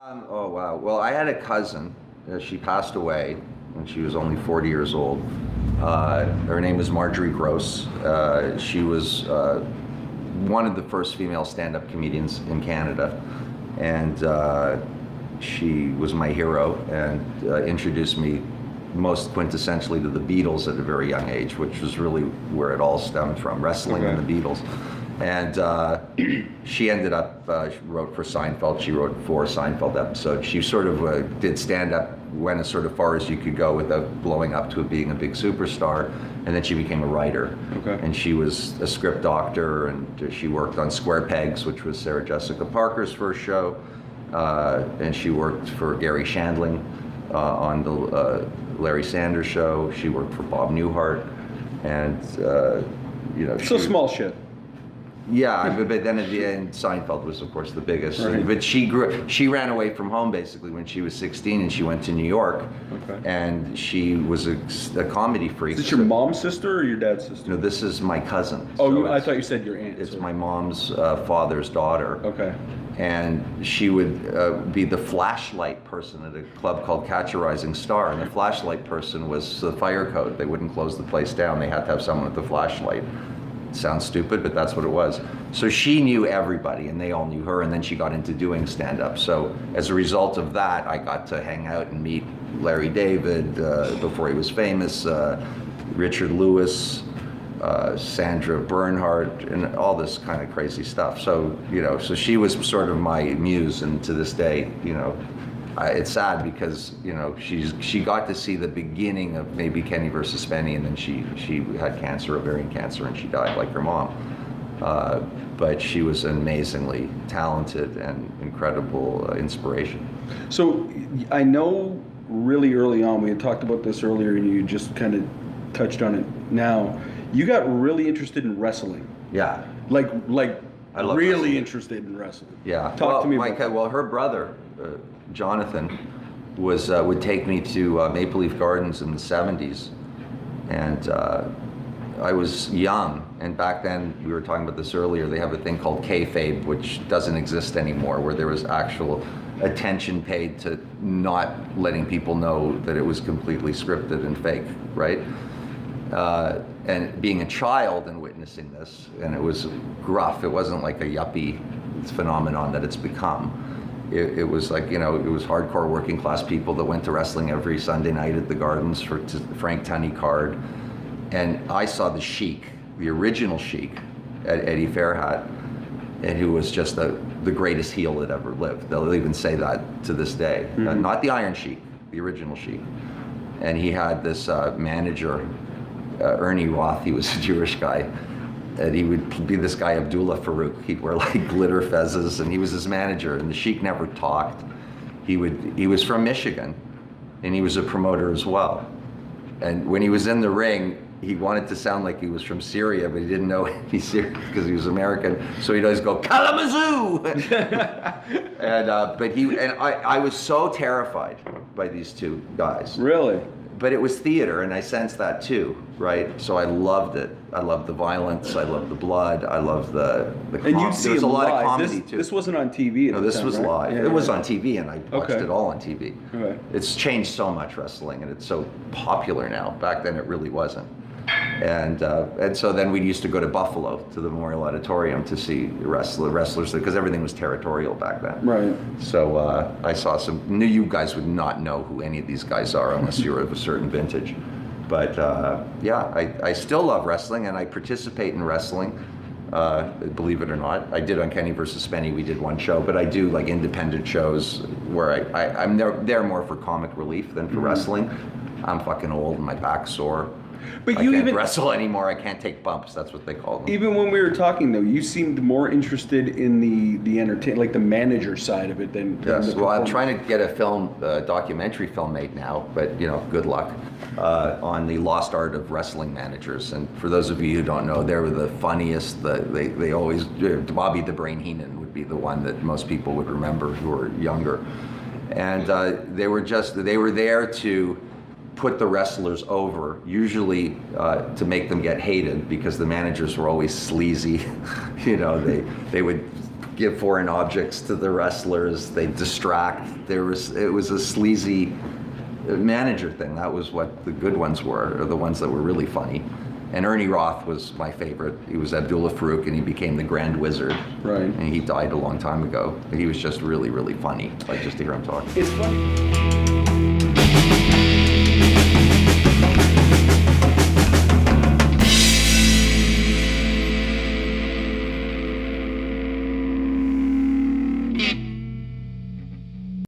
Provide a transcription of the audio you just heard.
Oh, wow. Well, I had a cousin. She passed away when she was only 40 years old. Her name was Marjorie Gross. She was one of the first female stand-up comedians in Canada. And she was my hero and introduced me most quintessentially to the Beatles at a very young age, which was really where it all stemmed from, wrestling and the Beatles. And she ended up, she wrote for Seinfeld, she wrote 4 Seinfeld episodes. She sort of did stand-up, went as sort of far as you could go without blowing up to being a big superstar, and then she became a writer. And she was a script doctor, and she worked on Square Pegs, which was Sarah Jessica Parker's first show, and she worked for Gary Shandling on the Larry Sanders Show. She worked for Bob Newhart, and you know, so small shit. Yeah, but then at the end, Seinfeld was, of course, the biggest. Right. But she ran away from home basically when she was 16, and she went to New York. And she was a comedy freak. Is this your mom's sister or your dad's sister? No, this is my cousin. Oh, so I thought you said your aunt. It's my mom's father's daughter. Okay. And she would be the flashlight person at a club called Catch a Rising Star. And the flashlight person was the fire code. They wouldn't close the place down. They had to have someone with the flashlight. Sounds stupid, but that's what it was. So she knew everybody, and they all knew her, and then she got into doing stand-up. So as a result of that, I got to hang out and meet Larry David before he was famous, Richard Lewis, Sandra Bernhardt, and all this kind of crazy stuff. So, you know, so she was sort of my muse, and to this day, you know, it's sad because, you know, she got to see the beginning of maybe Kenny versus Spenny, and then she had cancer, ovarian cancer, and she died like her mom. But she was an amazingly talented and incredible inspiration. So I know really early on, we had talked about this earlier, and you just kind of touched on it now. You got really interested in wrestling. Yeah. Like I love really wrestling. Interested in wrestling. Yeah. Talk to me about that. Well, her brother, Jonathan, would take me to Maple Leaf Gardens in the 70s, and I was young, and back then, we were talking about this earlier, they have a thing called kayfabe, which doesn't exist anymore, where there was actual attention paid to not letting people know that it was completely scripted and fake, right? And being a child and witnessing this, and it was gruff, it wasn't like a yuppie phenomenon that it's become. It was like, you know, it was hardcore working class people that went to wrestling every Sunday night at the Gardens for Frank Tunney card. And I saw the Sheik, the original Sheik, Eddie Fairhat, and who was just the greatest heel that ever lived. They'll even say that to this day. Not the Iron Sheik, the original Sheik. And he had this manager, Ernie Roth, he was a Jewish guy, and he would be this guy Abdullah Farouk. He'd wear like glitter fezzes, and he was his manager, and the Sheik never talked. He was from Michigan, and he was a promoter as well. And when he was in the ring, he wanted to sound like he was from Syria, but he didn't know any Syrian because he was American. So he'd always go, Kalamazoo! And I was so terrified by these two guys. Really? But it was theater, and I sensed that too, right? So I loved it. I loved the violence. I loved the blood. I loved the and you'd see there was a lot live. of comedy too. This wasn't on TV. No, this was live. Yeah, it was on TV, and I watched it all on TV. Okay. It's changed so much, wrestling, and it's so popular now. Back then, it really wasn't. And so then we used to go to Buffalo to the Memorial Auditorium to see wrestlers because everything was territorial back then. Right. So I saw you guys would not know who any of these guys are unless you're of a certain vintage. But yeah, I still love wrestling, and I participate in wrestling, believe it or not. I did on Kenny versus Spenny, we did one show, but I do like independent shows where I'm there more for comic relief than for wrestling. I'm fucking old and my back's sore. But I can't wrestle anymore. I can't take bumps. That's what they call them. Even when we were talking, though, you seemed more interested in the entertain, like the manager side of it than. Yes. Well, I'm trying to get a documentary film made now, but you know, good luck, on the lost art of wrestling managers. And for those of you who don't know, they were the funniest. They always Bobby the Brain Heenan would be the one that most people would remember who were younger, and they were there to put the wrestlers over, usually to make them get hated because the managers were always sleazy. You know, they would give foreign objects to the wrestlers. They distract. It was a sleazy manager thing. That was what the good ones were, or the ones that were really funny. And Ernie Roth was my favorite. He was Abdullah Farouk, and he became the Grand Wizard. Right. And he died a long time ago. But he was just really, really funny, like just to hear him talk. It's funny.